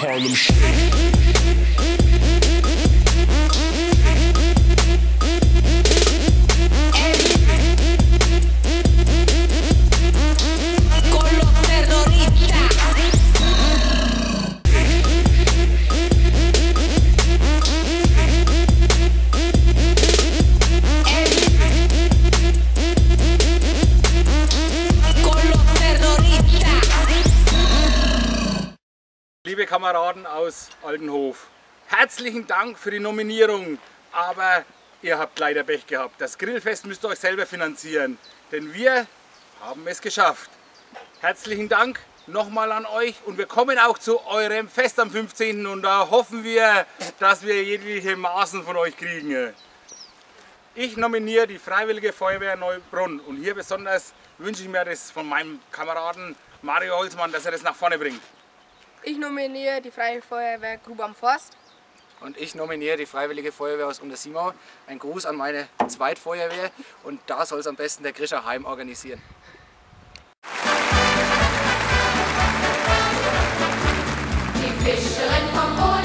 Harlem Shake. Liebe Kameraden aus Altenhof, herzlichen Dank für die Nominierung, aber ihr habt leider Pech gehabt. Das Grillfest müsst ihr euch selber finanzieren, denn wir haben es geschafft. Herzlichen Dank nochmal an euch und wir kommen auch zu eurem Fest am 15. und da hoffen wir, dass wir jegliche Maßen von euch kriegen. Ich nominiere die Freiwillige Feuerwehr Neubrunn und hier besonders wünsche ich mir das von meinem Kameraden Mario Holzmann, dass er das nach vorne bringt. Ich nominiere die Freiwillige Feuerwehr Grube am Forst. Und ich nominiere die Freiwillige Feuerwehr aus Untersimau. Ein Gruß an meine Zweitfeuerwehr und da soll es am besten der Grischer Heim organisieren. Die Fischerin vom Boden.